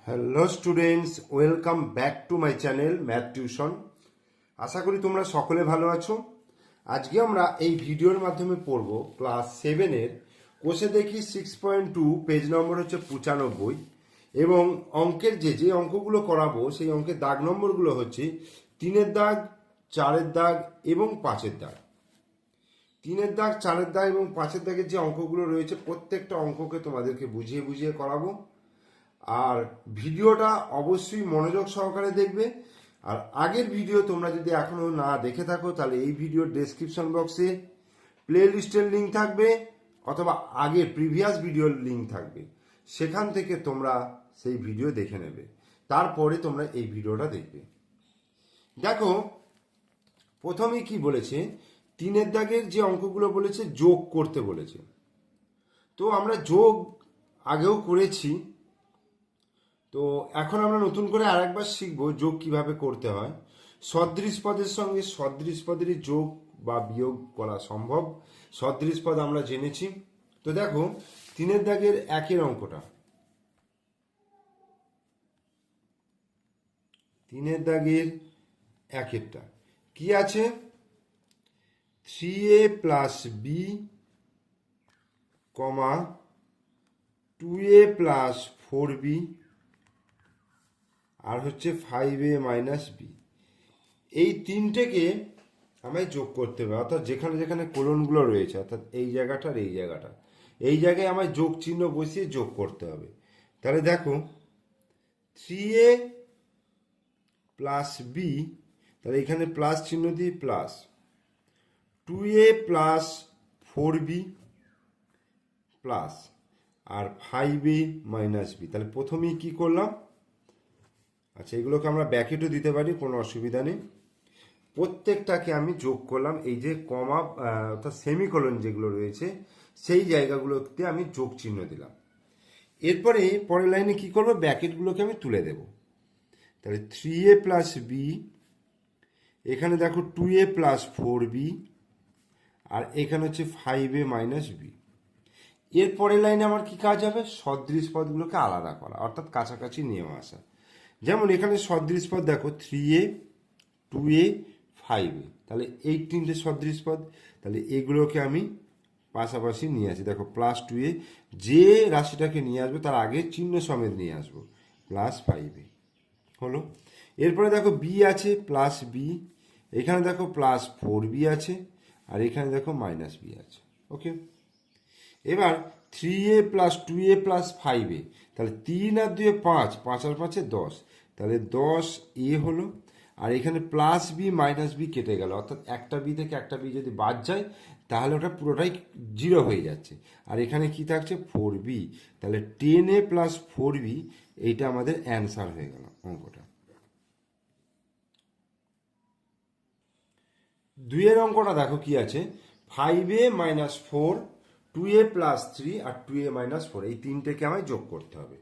Hello students, welcome back to my channel math tuition. আশা করি তোমরা সকলে ভালো আছো। আজকে আমরা এই ভিডিওর মাধ্যমে পড়ব ক্লাস 7-এর কোষে দেখি 6.2, পেজ নম্বর হচ্ছে 95, এবং অঙ্কের যে অঙ্কগুলো করাবো সেই অঙ্কের দাগ নম্বরগুলো হচ্ছে 3-এর দাগ, 4-এর দাগ এবং 5-এর দাগ। 3-এর দাগ, 4-এর দাগ এবং 5-এর দাগের যে অঙ্কগুলো রয়েছে প্রত্যেকটা অঙ্ককে তোমাদেরকে বুঝিয়ে বুঝিয়ে করাবো। আর ভিডিওটা অবশ্যই মনোযোগ সহকারে দেখবে। আর আগের ভিডিও তোমরা যদি এখনো না দেখে থাকো তাহলে এই ভিডিওর ডেসক্রিপশন বক্সে প্লে লিস্টের লিঙ্ক থাকবে অথবা আগের প্রিভিয়াস ভিডিওর লিঙ্ক থাকবে, সেখান থেকে তোমরা সেই ভিডিও দেখে নেবে, তারপরে তোমরা এই ভিডিওটা দেখবে। দেখো প্রথমেই কি বলেছে, 3-এর দাগের যে অঙ্কগুলো বলেছে যোগ করতে বলেছে। তো আমরা যোগ আগেও করেছি, তো এখন আমরা নতুন করে আরেকবার শিখবো যোগ কিভাবে করতে হয়। সদৃশ পদের সঙ্গে সদৃশ পদেরই যোগ বা বিয়োগ করা সম্ভব। সদৃশ পদ আমরা জেনেছি। তো দেখো 3-এর দাগের 1-এর অঙ্কটা, 3-এর দাগের 1-এরটা কি আছে, 3a plus B comma 2a plus 4b আর হচ্ছে 5a মাইনাস বি। এই তিনটেকে আমায় যোগ করতে হবে, অর্থাৎ যেখানে যেখানে কোলনগুলো রয়েছে, অর্থাৎ এই জায়গাটা আর এই জায়গাটা, এই জায়গায় আমায় যোগ চিহ্ন বসিয়ে যোগ করতে হবে। তাহলে দেখো 3a প্লাস বি, তাহলে এখানে প্লাস চিহ্ন দিয়ে plus 2a plus 4b plus আর 5a মাইনাস বি। তাহলে প্রথমেই কি করলাম, আচ্ছা এগুলোকে আমরা ব্র্যাকেটও দিতে পারি, কোনো অসুবিধা নেই। প্রত্যেকটাকে আমি যোগ করলাম, এই যে কমা অর্থাৎ সেমিকোলন যেগুলো রয়েছে সেই জায়গাগুলোতে আমি যোগ চিহ্ন দিলাম। এরপরে পরের লাইনে কি করব, ব্র্যাকেটগুলোকে আমি তুলে দেব। তাহলে 3a প্লাস বি, এখানে দেখো 2a প্লাস 4b আর এখানে হচ্ছে 5a মাইনাস বি। এর পরের লাইনে আমার কি কাজ হবে, সদৃশ পদগুলোকে আলাদা করা, অর্থাৎ কাছাকাছি নিয়ে আসা। যেমন এখানে সদৃশ পদ দেখো 3a 2a 5a, তাহলে এই তিনটে সদৃশ পদ, তাহলে এগুলোকে আমি পাশাপাশি নিয়ে আসি। দেখো প্লাস 2a, যে রাশিটাকে নিয়ে আসবো তার আগে চিহ্ন সমেত নিয়ে আসবো, প্লাস 5a হলো। এরপরে দেখো বি আছে প্লাস বি, এখানে দেখো প্লাস 4b আছে আর এখানে দেখো মাইনাস বি আছে। ওকে, এবার 3a plus 2a plus 5a, তাহলে 3 আর 2 5, 5 আর 5 10, তাহলে 10a হলো। আর এখানে প্লাস বি মাইনাস বি কেটে গেল, অর্থাৎ একটা বি থেকে একটা বি যদি বাদ যায় তাহলে ওটা পুরোটাই 0 হয়ে যাচ্ছে। আর এখানে কি থাকছে 4b, তাহলে 10a প্লাস 4b, এইটা আমাদের অ্যান্সার হয়ে গেল অঙ্কটা। 2-এর অঙ্কটা দেখো কি আছে, 5a মাইনাস 4, 2a প্লাস 3 আর 2a মাইনাস 4, এই তিনটেকে আমায় যোগ করতে হবে।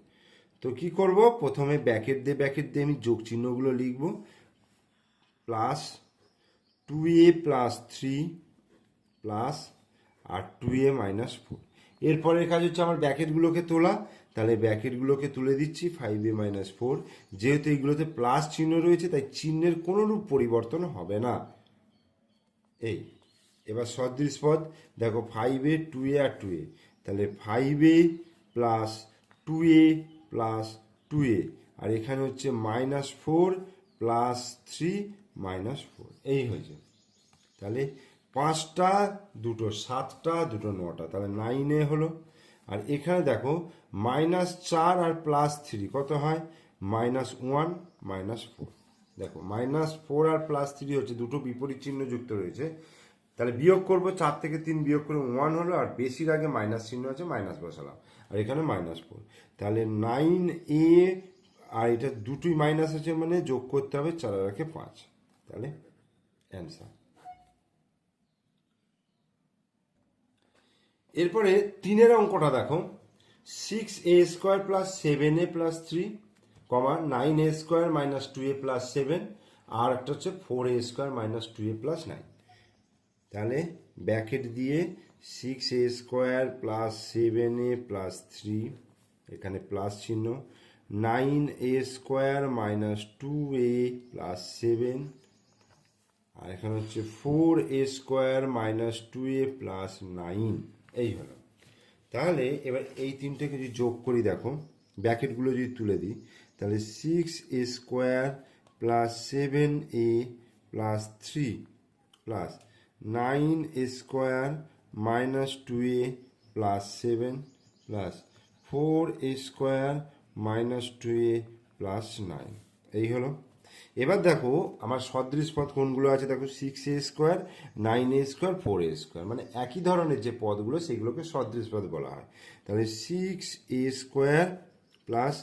তো কি করব, প্রথমে ব্র্যাকেট দিয়ে আমি যোগ চিহ্নগুলো লিখব। প্লাস 2a প্লাস 3 প্লাস আর 2a মাইনাস 4। এরপরের কাজ হচ্ছে আমার ব্র্যাকেটগুলোকে তোলা, তাহলে ব্র্যাকেটগুলোকে তুলে দিচ্ছি 5a মাইনাস 4। যেহেতু এইগুলোতে প্লাস চিহ্ন রয়েছে তাই চিহ্নের কোনোরূপ পরিবর্তন হবে না। এই এবার সদৃশ পদ দেখো 5a 2a আর 2a, তাহলে 5a plus 2a plus 2a আর এখানে হচ্ছে মাইনাস 4 প্লাস 3 মাইনাস 4, এই হয়েছে। তাহলে 5টা 2টো 7টা 2টো 9টা, তাহলে 9a হলো। আর এখানে দেখো মাইনাস 4 আর প্লাস 3 কত হয়, মাইনাস 1 মাইনাস 4। দেখো মাইনাস 4 আর প্লাস 3 হচ্ছে দুটো বিপরীত চিহ্ন যুক্ত রয়েছে, তাহলে বিয়োগ করব, 4 থেকে 3 বিয়োগ করে 1 হলো, আর বেশির আগে মাইনাস চিহ্ন আছে মাইনাস বসালাম, আর এখানে মাইনাস 4। তাহলে 9a, আর এটা দুটোই মাইনাস আছে মানে যোগ করতে হবে 4 আর 5, তাহলে অ্যান্সার। এরপরে 3-এর অঙ্কটা দেখো, 6a square plus 7a plus 3 কমা 9a square minus 2a plus 7 আর একটা হচ্ছে 4a square minus 2a plus 9। তাহলে ব্র্যাকেট দিয়ে 6a square plus 7a plus 3, এখানে প্লাস চিহ্ন, 9a² মাইনাস 2a প্লাস 7, আর এখানে হচ্ছে 4a² মাইনাস 2a প্লাস 9। এই হলো। তাহলে এবার এই তিনটেকে যদি যোগ করি, দেখো ব্র্যাকেটগুলো যদি তুলে দিই, তাহলে 6a² plus 7a plus 3 plus 9a² minus 2a plus 7 plus 4a² minus 2a plus 9। এই হলো। এবার দেখো আমার সদৃশ পদ কোনগুলো আছে, দেখো 6a², 9a², 4a², মানে একই ধরনের যে পদগুলো সেগুলোকে সদৃশ পদ বলা হয়। তাহলে 6a² plus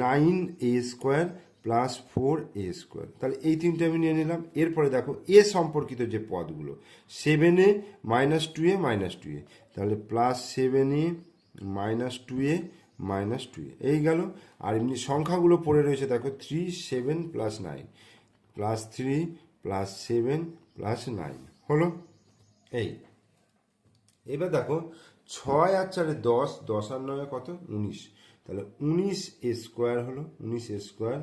9a² plus 4a², তাহলে এই তিনটে আমি নিয়ে নিলাম। এরপরে দেখো এ সম্পর্কিত যে পদগুলো, 7a minus 2a minus 2a, তাহলে plus 7a minus 2a minus 2a, এই গেল। আর এমনি সংখ্যাগুলো পড়ে রয়েছে, দেখো 3, 7 প্লাস 9 প্লাস 3 প্লাস 7 প্লাস 9 হলো। এই এবার দেখো 6 আর 4 10, 10 আর 9 কত, 19, তাহলে 19a² হলো, 19a²।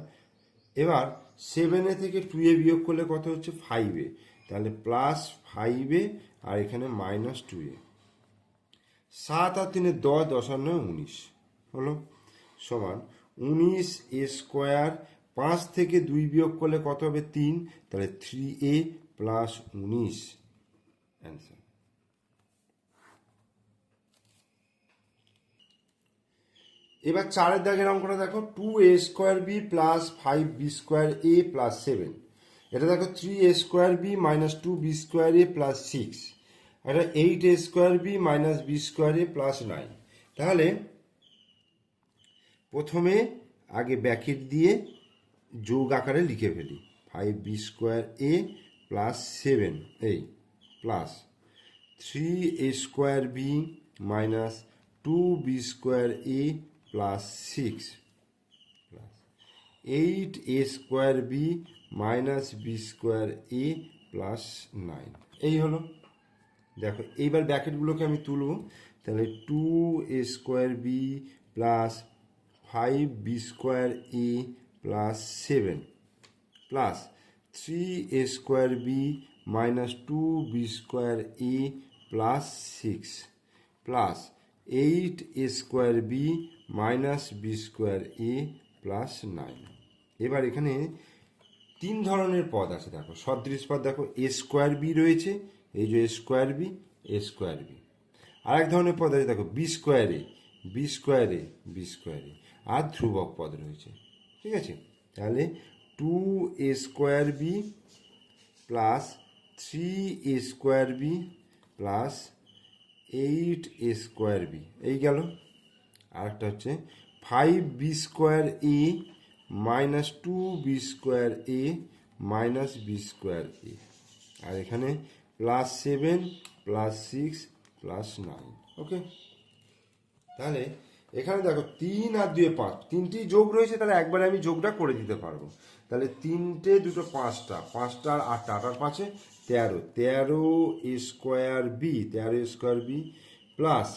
এবার 7a থেকে 2a বিয়োগ করলে কত হচ্ছে, 5a, তাহলে প্লাস 5a আর এখানে মাইনাস 2a। 7 আর 3 10, 10 আর 9 19 হলো, সমান 19a²। 5 থেকে 2 বিয়োগ করলে কত হবে, 3, তাহলে 3a প্লাস 19 অ্যান্সার। এবার 4 দাগের অঙ্কটা দেখো, 2a² b plus 5b² a plus 7। এটা দেখো 3a² b minus 2b² a plus 6। এটা 8a² b minus b² a plus 9। তাহলে প্রথমে আগে ব্র্যাকেট দিয়ে যোগ আকারে লিখে ফেলি, 5b² a প্লাস 7, এই plus 3a² b minus 2b² a plus 6 plus 8a² b minus b² a plus 9। এই হলো। দেখো এইবার ব্র্যাকেটগুলোকে আমি তুলব, তাহলে 2a² b plus 5b² a plus 7 plus 3a² b minus 2b² a plus 6 plus 8a² b minus b² a plus 9। এবার এখানে 3 ধরনের পদ আছে, দেখো সদৃশ পদ, দেখো a² b রয়েছে, এই যে a² b, a² b। আরেক ধরনের পদ আছে, দেখো b² a, b² a, b² a, আর ধ্রুবক পদ রয়েছে। ঠিক আছে, তাহলে 2a² b plus 3a² b plus 8a² b, এই গেল। আরেকটা হচ্ছে 5b² a minus 2b² a minus b² a, আর এখানে প্লাস 7 প্লাস 6 প্লাস 9। ওকে, তাহলে এখানে দেখো 3 আর 2 5, তিনটি যোগ রয়েছে, তাহলে একবারে আমি যোগটা করে দিতে পারবো। তাহলে 3টে 2টো 5টা, 5টা আর 8টা, 8 আর 5-এ 13, 13a² b, 13a² b plus,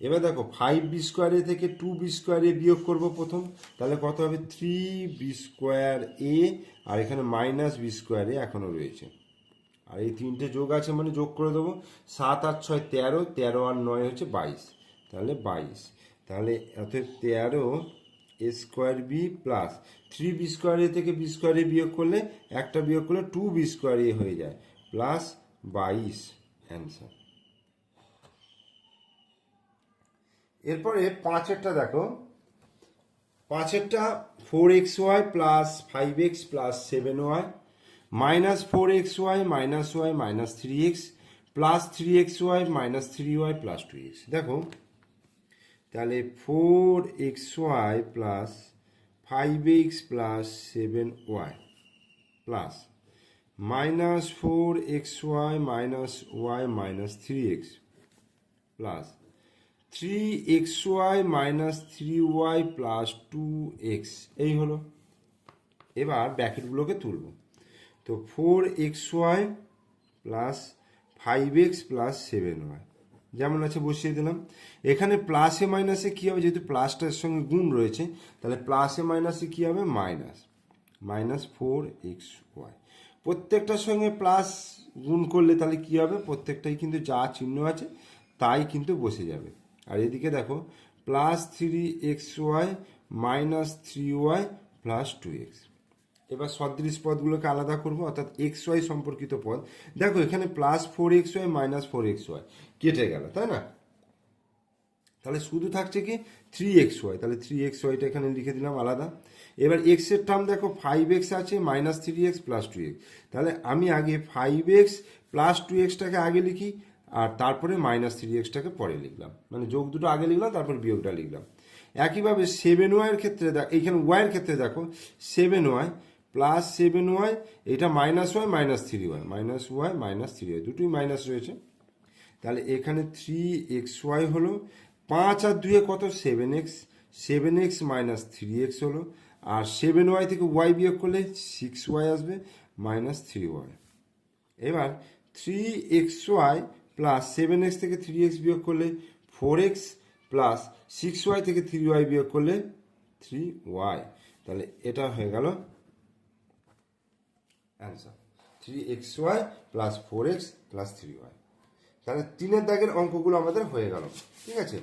এবার দেখো 5b² a থেকে 2b² a বিয়োগ করব প্রথম, তাহলে কত হবে, 3b² a, আর এখানে মাইনাস b² a এখনও রয়েছে, আর এই তিনটে যোগ আছে মানে যোগ করে দেবো। 7 আর 6 13, 13 আর 9 হচ্ছে 22, তাহলে 22। তাহলে অর্থাৎ 13a² b plus 3b² a থেকে b² a বিয়োগ করলে, একটা বিয়োগ করলে 2b² a হয়ে যায়, প্লাস 22 অ্যান্সার। এরপরে 5এরটা দেখো, 5এরটা 4xy plus 5x plus 7y minus 4xy minus y minus 3x plus 3xy minus 3y plus 2x। দেখো তাহলে 4xy plus 5x plus 7y plus minus 4xy minus y minus 3x plus 3xy minus 3y plus 2x, এই হলো। এবার ব্র্যাকেটগুলোকে তুলব, তো 4xy plus 5x plus 7y যেমন আছে বসিয়ে দিলাম। এখানে প্লাসে মাইনাসে কী হবে, যেহেতু প্লাসটার সঙ্গে গুণ রয়েছে, তাহলে প্লাসে মাইনাসে কী হবে, মাইনাস, -4xy। প্রত্যেকটার সঙ্গে প্লাস গুণ করলে তাহলে কী হবে, প্রত্যেকটাই কিন্তু যা চিহ্ন আছে তাই কিন্তু বসে যাবে। আর এদিকে দেখো +3xy -3y +2x। এবার সদৃশ পদগুলোকে আলাদা করব, অর্থাৎ xy সম্পর্কিত পদ। দেখো এখানে +4xy -4xy কেটে গেল, তাই না? তাহলে শুধু থাকছে কি 3xy, তাহলে 3xyটা এখানে লিখে দিলাম আলাদা। এবার x এর টার্ম দেখো 5x আছে -3x +2x, তাহলে আমি আগে 5x +2xটাকে আগে লিখি আর তারপরে -3xটাকে পরে লিখলাম, মানে যোগ দুটো আগে লিখলাম তারপর বিয়োগটা লিখলাম। একইভাবে 7y এর ক্ষেত্রে এইখানে y এর ক্ষেত্রে দেখো 7y +7y, এটা -y -3y -3y দুটোই মাইনাস রয়েছে, তাহলে এখানে 3xy হলো, 5 আর 2 কত, 7x, 7x -3x হলো, আর 7y থেকে y বিয়োগ করলে 6y আসবে -3y। এবার 3xy +7x থেকে 3x বিয়োগ করলে 4x, প্লাস 6y থেকে 3y বিয়োগ করলে 3y, তাহলে এটা হয়ে গেল অ্যান্সার, 3xy +4x +3y। তাহলে 3-এর দাগের অঙ্কগুলো আমাদের হয়ে গেল, ঠিক আছে।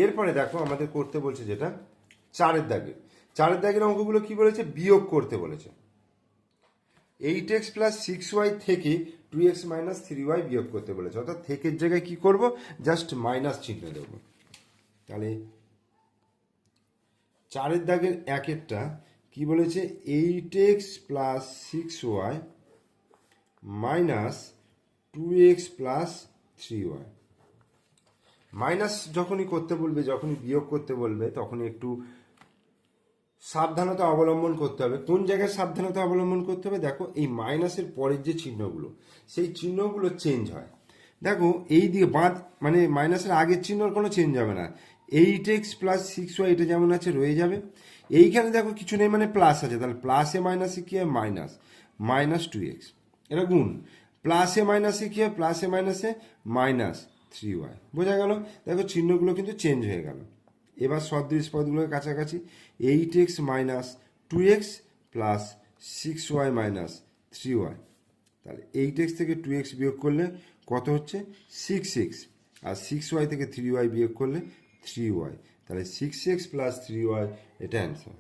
এরপরে দেখো আমাদের করতে বলছে যেটা 4-এর দাগের। 4-এর দাগের অঙ্কগুলো কি বলেছে, বিয়োগ করতে বলেছে। 8x + 6y থেকে 2x - 3y বিয়োগ করতে বলেছে, অর্থাৎ থেকের জায়গায় কি করব, জাস্ট মাইনাস চিহ্ন দেব। তাহলে 4-এর দাগের 1-এরটা কি বলেছে, 8x + 6y -2x + 3y। Minus যখনই করতে বলবে, যখনই বিয়োগ করতে বলবে, তখনই একটু সাবধানতা অবলম্বন করতে হবে। কোন জায়গায় সাবধানতা অবলম্বন করতে হবে, দেখো এই মাইনাসের পরের যে চিহ্নগুলো, সেই চিহ্নগুলো চেঞ্জ হয়। দেখো এই দিকে বাদ, মানে মাইনাসের আগের চিহ্নর কোনো চেঞ্জ হবে না। 8x + 6y এটা যেমন আছে রয়ে যাবে। এইখানে দেখো কিছু নেই, মানে প্লাস আছে, তাহলে প্লাসে মাইনাসে কি হয়, -2x, এটা গুণ। প্লাসে মাইনাসে কি হয়, প্লাসে মাইনাসে -3y। বোঝা গেল? দেখো চিহ্নগুলো কিন্তু চেঞ্জ হয়ে গেল। এবার সদৃশ পদগুলোর কাছাকাছি, 8x - 2x + 6y - 3y, তাহলে 8x থেকে 2x বিয়োগ করলে কত হচ্ছে, 6x, আর 6y থেকে 3y বিয়োগ করলে 3y, তাহলে 6x + 3y, এটা অ্যান্সার।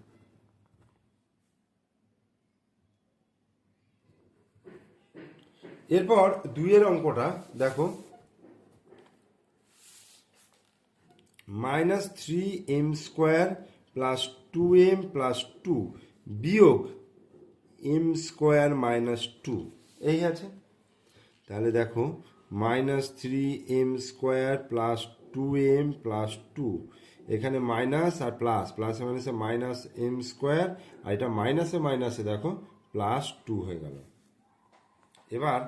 এরপর 2-এর অঙ্কটা দেখো, -3m² + 2m + 2 বিয়োগ m² - 2 এই আছে। তাহলে দেখো -3m² + 2m + 2, এখানে মাইনাস আর প্লাস, প্লাসে মাইনাসে -m², আর এটা মাইনাসে মাইনাসে দেখো +2 হয়ে গেল। এবার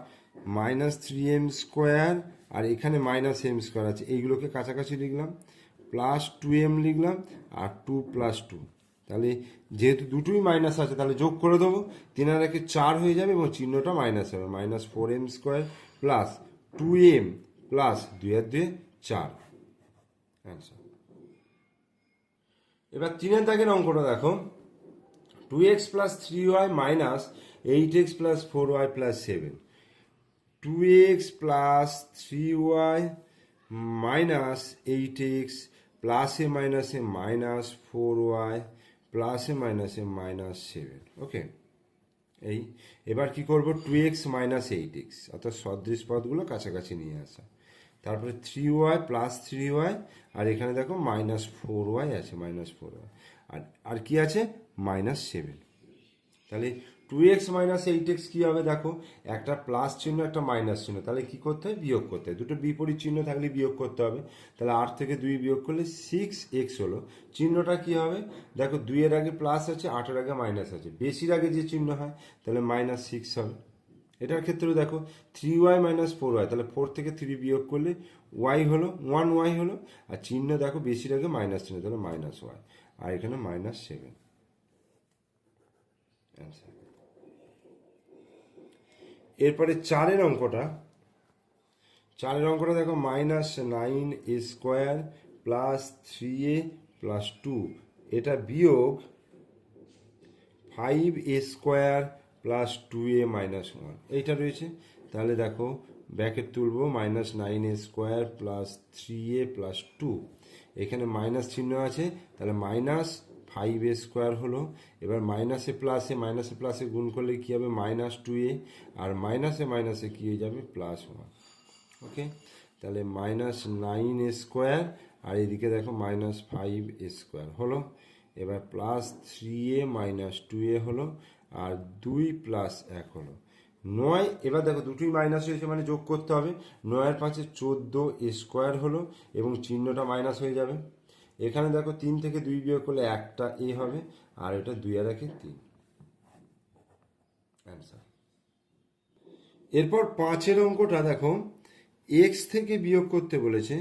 -3m² আর এখানে -m² আছে, এইগুলোকে কাছাকাছি লিখলাম, +2m লিখলাম, আর 2 + 2, তাহলে যেহেতু দুটোই মাইনাস আছে তাহলে যোগ করে দেবো, 3 আর 1 4 হয়ে যাবে এবং চিহ্নটা মাইনাস হবে, -4m² + 2m + 2 আর 2 4, অ্যান্সার। এবার 3-এর দাগের অঙ্কটা দেখো, 2x + 3y - 8x + 4y + 7, 2x + 3y - 8x প্লাসে মাইনাসে -4y প্লাসে মাইনাসে -7, ওকে। এই এবার কি করব, 2x - 8x, অর্থাৎ সদৃশ পদগুলো কাছাকাছি নিয়ে আসা। তারপরে 3y + 3y, আর এখানে দেখো -4y আছে, -4y, আর কি আছে, -7। তাহলে 2x - 8x কি হবে, দেখো একটা প্লাস চিহ্ন একটা মাইনাস চিহ্ন, তাহলে কি করতে হয়, বিয়োগ করতে হয়। দুটো বিপরীত চিহ্ন থাকলে বিয়োগ করতে হবে। তাহলে 8 থেকে 2 বিয়োগ করলে 6x হলো। চিহ্নটা কি হবে, দেখো 2 এর আগে প্লাস আছে, 8 এর আগে মাইনাস আছে, বেশির আগে যে চিহ্ন হয় তাহলে -6 হবে। এটার ক্ষেত্রেও দেখো 3y - 4y, তাহলে 4 থেকে 3 বিয়োগ করলে y হলো, 1y হলো, আর চিহ্ন দেখো বেশির আগে মাইনাস চিহ্ন, তাহলে -y, আর এখানে -7, অ্যান্সার। এরপরে 4-এর অঙ্কটা, চারের অঙ্কটা দেখো -9a² প্লাস 3a প্লাস 2, এটা বিয়োগ 5a² প্লাস 2a মাইনাস 1, এইটা রয়েছে। তাহলে দেখো ব্র্যাকেট তুলবো, -9a² প্লাস 3a প্লাস 2, এখানে মাইনাস চিহ্ন আছে, তাহলে -5a² হলো। এবার মাইনাসে প্লাসে গুণ করলে কী হবে, -2a, আর মাইনাসে কী হয়ে যাবে, +1। ওকে, তাহলে -9a² আর এদিকে দেখো -5a² হলো। এবার +3a মাইনাস 2a হলো, আর 2 + 1 হলো 9। এবার দেখো দুটোই মাইনাস হয়েছে মানে যোগ করতে হবে। 9 × 5 = 14a² হলো, এবং চিহ্নটা মাইনাস হয়ে যাবে। এখানে দেখো 3 থেকে 2 বিয়োগ করলে একটা a হবে, আর এটা 2 আর 1 3, অ্যান্সার। এরপর 5-এর অঙ্কটা দেখো, এক্স থেকে বিয়োগ করতে বলেছে,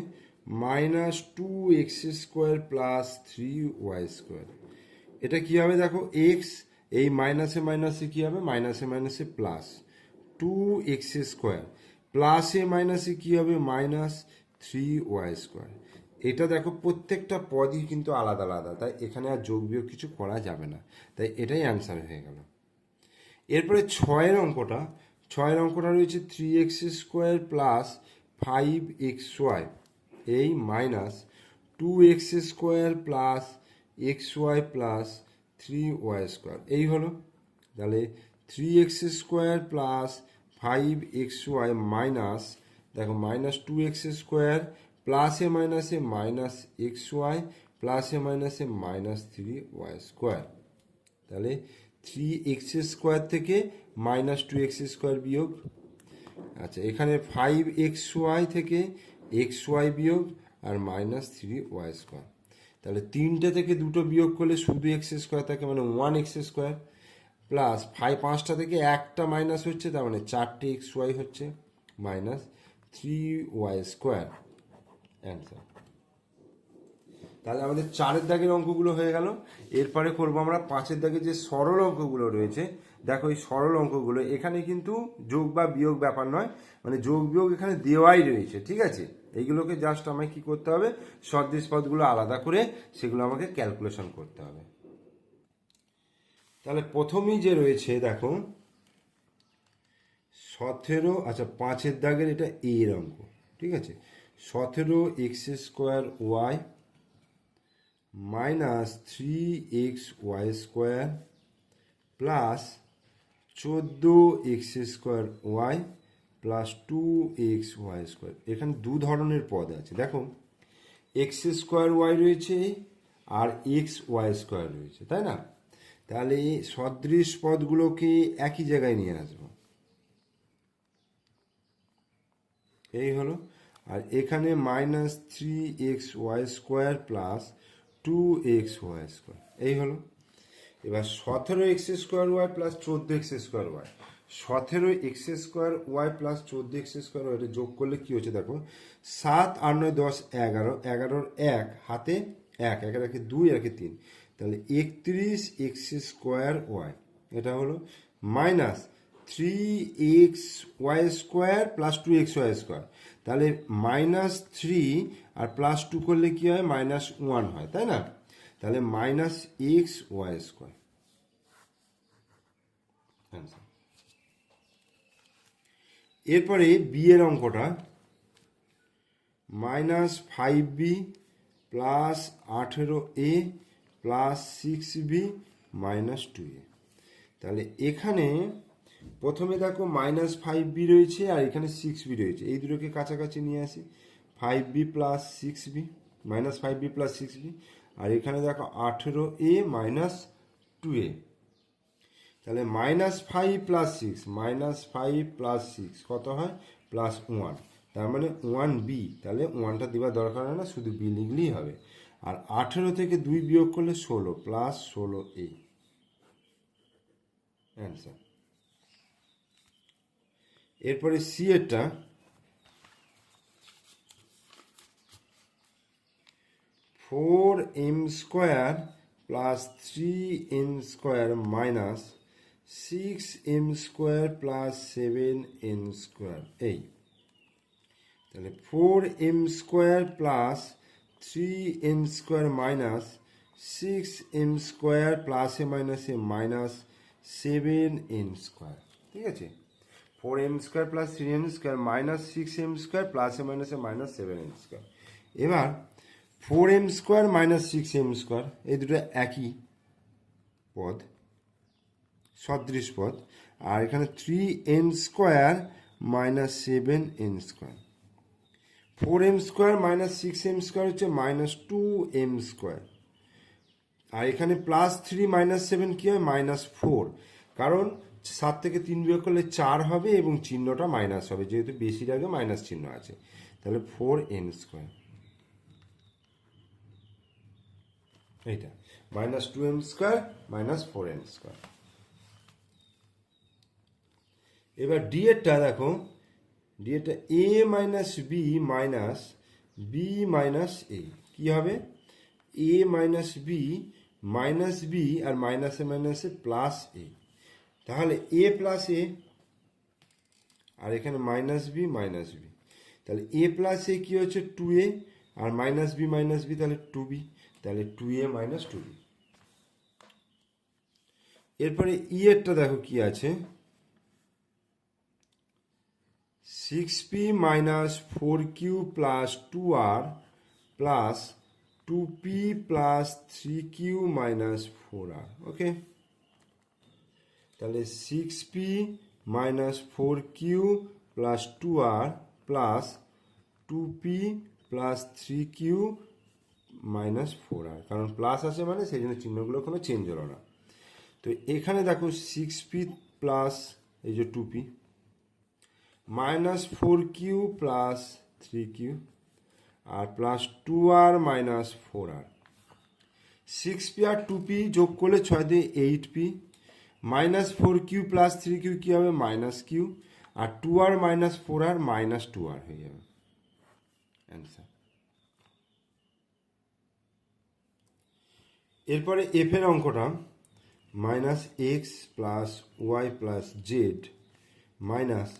-2x² প্লাস 3y²। এটা কি হবে দেখো, এক্স এই মাইনাসে কি হবে, মাইনাসে প্লাস 2x², প্লাসে কি হবে, -3y²। এটা দেখো প্রত্যেকটা পদই কিন্তু আলাদা আলাদা, তাই এখানে আর যোগ বিয়োগ কিছু করা যাবে না, তাই এটাই অ্যান্সার হয়ে গেল। এরপরে 6-এর অঙ্কটা রয়েছে 3x² প্লাস 5xy এই minus 2x² plus xy plus 3y², এই হলো। তাহলে 3x² প্লাস 5xy মাইনাস, দেখো -2x² প্লাসে xy প্লাসে -3y²। তাহলে 3x² থেকে -2x² বিয়োগ, আচ্ছা এখানে 5xy থেকে xy বিয়োগ, আর -3y²। তাহলে 3টে থেকে 2টো বিয়োগ করলে শুধু x² থাকে, মানে 1x², প্লাস 5টা থেকে একটা মাইনাস হচ্ছে, তার মানে 4টে xy হচ্ছে, -3y², অ্যান্সার। তাহলে আমাদের 4-এর দাগের অঙ্কগুলো হয়ে গেল। এরপরে করবো আমরা 5-এর দাগে যে সরল অঙ্কগুলো রয়েছে। দেখো এই সরল অঙ্কগুলো এখানে কিন্তু যোগ বা বিয়োগ ব্যাপার নয়, মানে যোগ বিয়োগ এখানে দেওয়াই রয়েছে, ঠিক আছে। এইগুলোকে জাস্ট আমায় কি করতে হবে, সদৃশ পদগুলো আলাদা করে সেগুলো আমাকে ক্যালকুলেশন করতে হবে। তাহলে প্রথমেই যে রয়েছে দেখো 17, আচ্ছা 5-এর দাগের এটা এর অঙ্ক, ঠিক আছে। 17x² minus 3xy² plus 14x² plus 2xy²। এখানে দু ধরনের পদ আছে, দেখো x² রয়েছে আর xy² রয়েছে, তাই না। তাহলে সদৃশ পদগুলোকে একই জায়গায় নিয়ে আসবো, এই হলো। আর এখানে -3xy² প্লাস 2xy², এই হলো। এবার 17x² plus 14x² 17x² plus 14x² এটা যোগ করলে কি হচ্ছে দেখো, 7 আর 9 10 11, 11-র 1 হাতে 1, 1 একে 2, 1 3, তাহলে 31x², এটা হলো মাইনাস 3xy² প্লাস 2xy², তাহলে -3 আর +2 করলে কি হয়, -1 হয়, তাই না। তাহলে -xy², এরপরে বি এর অঙ্কটা -5b plus 18a plus 6b minus 2a। তাহলে এখানে প্রথমে দেখো -5b রয়েছে আর এখানে 6b রয়েছে, এই দুটোকে কাছাকাছি নিয়ে আসি, 5b plus 6b, -5b plus 6b, আর এখানে দেখো 18a মাইনাস 2a। তাহলে -5 প্লাস 6, -5 প্লাস 6 কত হয়, +1, তার মানে 1b। তাহলে 1টা দেওয়ার দরকার হয় না, শুধু b লিখলেই হবে। আর 18 থেকে 2 বিয়োগ করলে 16, প্লাস 16a, অ্যান্সার। এরপরে সি এরটা, (4m² plus 3n² minus 6m² plus 7n², এই। তাহলে 4m square plus 3n square minus 6m square প্লাসে মাইনাসে মাইনাস 7n স্কোয়ার, ঠিক আছে। 4m square plus 3n square minus 6m square প্লাসে মাইনাসে মাইনাস 7n স্কোয়ার। এবার 4m square minus 6m square এই দুটো একই পদ, সদৃশ পদ। আর এখানে 3n square minus 7n square. 4m square minus 6m square হচ্ছে মাইনাস 2m স্কোয়ার। আর এখানে প্লাস 3 মাইনাস 7 কী হয়? মাইনাস 4। কারণ 7 থেকে 3 বিয়োগ করলে 4 হবে এবং চিহ্নটা মাইনাস হবে, যেহেতু বেশির আগে মাইনাস চিহ্ন আছে। তাহলে 4n স্কোয়ার, এইটা minus 2m square minus 4n square. এবার ডি এরটা দেখো, ডি এরটা a minus b minus b minus a কী হবে? এ মাইনাস বি আর মাইনাসে মাইনাসে প্লাস এ। তাহলে এ প্লাস এ আর এখানে মাইনাস বি, তাহলে এ প্লাস এ কী হচ্ছে? 2a আর মাইনাস বি তাহলে 2b, তাহলে 2a মাইনাস 2b। এরপরে ই এরটা দেখো কি আছে, 6p minus 4q plus 2r plus 2p plus 3q minus 4r। ওকে, তাহলে 6p minus 4q plus 2r plus 2p plus 3q minus 4r, কারণ প্লাস আছে মানে সেই জন্য চিহ্নগুলো কোনো চেঞ্জ হলো না। তো এখানে দেখো 6p প্লাস এই যে 2p minus 4q plus 3q আর plus 2r minus 4r। 6p আর 2p যোগ করলে 6 দিয়ে 8p minus 4q plus 3q কী হবে? মাইনাস q আর 2r minus 4r minus 2r হয়ে যাবে অ্যান্সার। এরপরে এফ এর অঙ্কটা minus X plus Y plus Z minus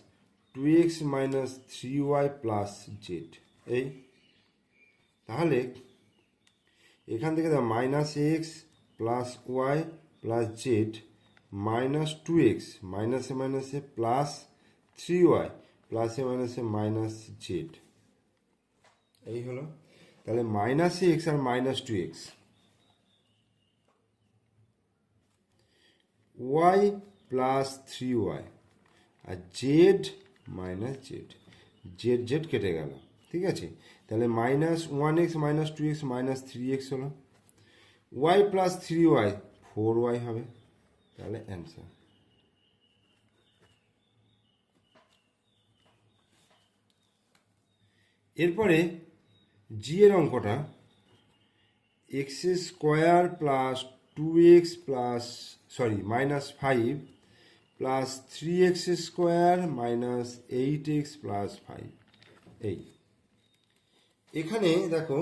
2x minus 3y plus Z. এই তাহলে এখান থেকে দেখো minus X plus Y plus Z minus 2x মাইনাসে মাইনাসে প্লাস 3y প্লাসে মাইনাসে মাইনাস জেড, এই হলো। তাহলে মাইনাস এক্স আর minus 2x, y plus 3y আর জেড মাইনাস জেড কেটে গেল, ঠিক আছে। তাহলে minus 1x minus 2x minus 3x হলো, ওয়াই প্লাস 3y 4y হবে, তাহলে অ্যান্সার। এরপরে জি এর অঙ্কটা x square plus 2x plus minus 5 plus 3x square minus 8x plus 5। এই এখানে দেখো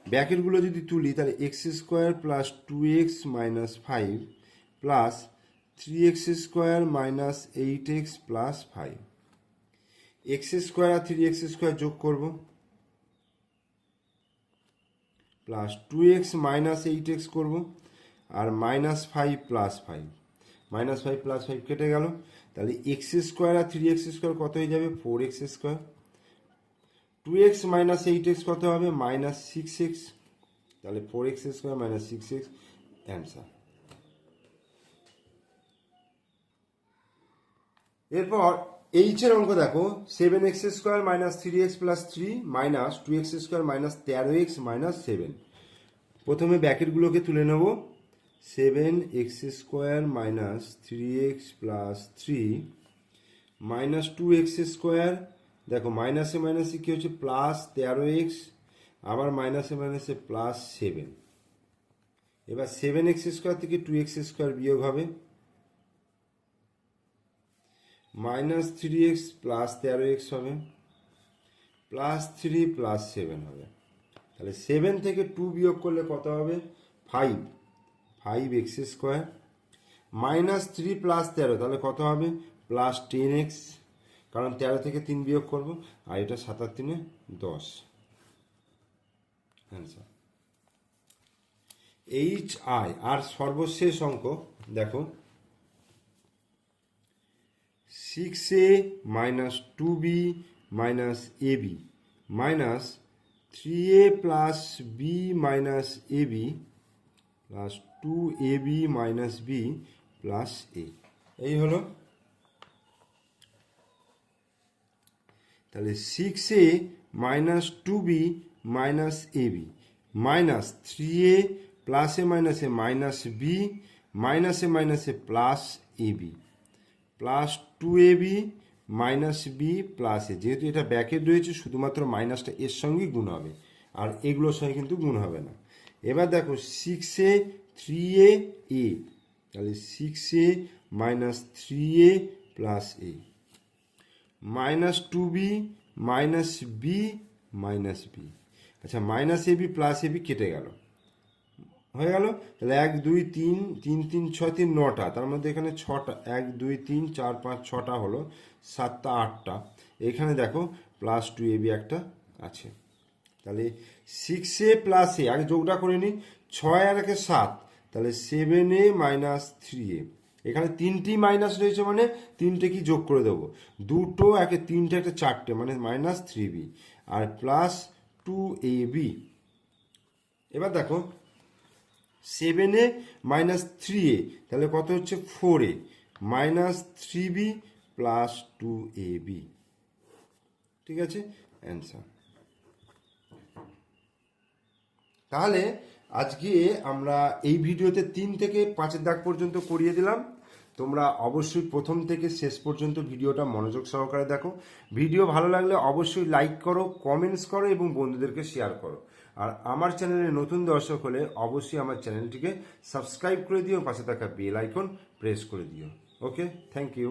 ব্যাকেটগুলো যদি তুলি তাহলে x square plus 2x minus 5 plus 3x square minus 8x plus 5। X square আর 3x স্কোয়ার যোগ করব প্লাস 2x মাইনাস 8x করব আর মাইনাস 5 প্লাস 5, মাইনাস 5 প্লাস 5 কেটে গেল। তাহলে এক্স স্কোয়ার আর 3x স্কোয়ার কত হয়ে যাবে? 4x square. 2x minus 8x কত হবে? মাইনাস 6x, তাহলে 4x square minus 6x answer. এরপর এইচ এর অঙ্ক দেখো 7x square minus 3x plus 3 minus 2x square minus 13x minus 7। প্রথমে ব্যাকেটগুলোকে তুলে নেব, 7x square minus 3x plus 3 minus 2x square, দেখো মাইনাসে মাইনাসে কী হচ্ছে? প্লাস 13x আবার মাইনাসে মাইনাসে প্লাস 7। এবার 7x স্কোয়ার থেকে 2x স্কোয়ার বিয়োগ হবে, মাইনাস 3x প্লাস 13x হবে প্লাস 3 প্লাস 7 হবে। তাহলে 7 থেকে 2 বিয়োগ করলে কত হবে? 5x স্কোয়ার মাইনাস 3 প্লাস 13 তাহলে কত হবে? প্লাস 10x, কারণ 13 থেকে 3 বিয়োগ করব, আর এটা 7 আর 3 10। Answer H I. আর সর্বশেষ অঙ্ক দেখো, 6a minus 2b minus ab minus 3a plus b minus ab plus 2ab minus b plus a। এই হলো। তাহলে 6a minus 2b minus ab minus 3a প্লাসে মাইনাসে মাইনাস b মাইনাসে মাইনাসে plus ab plus 2ab minus b plus a. যেহেতু এটা bracket রয়েছে, শুধুমাত্র মাইনাসটা এর সঙ্গেই গুণ হবে, আর এগুলোর সঙ্গে কিন্তু গুণ হবে না। এবার দেখো 6a 3a a, তাহলে 6a minus 3a plus a minus 2b minus b minus b। আচ্ছা, মাইনাস ab প্লাস ab কেটে গেল, হয়ে গেল। তাহলে 1 2 3 3 3 6 3 9টা, তার মধ্যে এখানে 6টা, 1 2 3 4 5 6টা হলো, 7টা 8টা। এখানে দেখো প্লাস 2ab একটা আছে। তাহলে 6a প্লাস a, আগে যোগটা করে নিই, 6 আর 1 7, তাহলে 7a মাইনাস 3a। এখানে 3টি মাইনাস রয়েছে, মানে 3টে কি যোগ করে দেবো, 2টো, একে 3টে, একটা 4টে, মানে মাইনাস 3b আর প্লাস 2ab। এবার দেখো 7a মাইনাস 3a, তাহলে কত হচ্ছে 4a minus 3b plus 2ab। ঠিক আছে, অ্যান্সার। তাহলে আজকে আমরা এই ভিডিওতে 3 থেকে 5 দাগ পর্যন্ত করিয়ে দিলাম। তোমরা অবশ্যই প্রথম থেকে শেষ পর্যন্ত ভিডিওটা মনোযোগ সহকারে দেখো। ভিডিও ভালো লাগলে অবশ্যই লাইক করো, কমেন্টস করো এবং বন্ধুদেরকে শেয়ার করো। আর আমার চ্যানেলে নতুন দর্শক হলে অবশ্যই আমার চ্যানেলটিকে সাবস্ক্রাইব করে দিও, পাশে থাকা বেল আইকন প্রেস করে দিও। ওকে, থ্যাংক ইউ।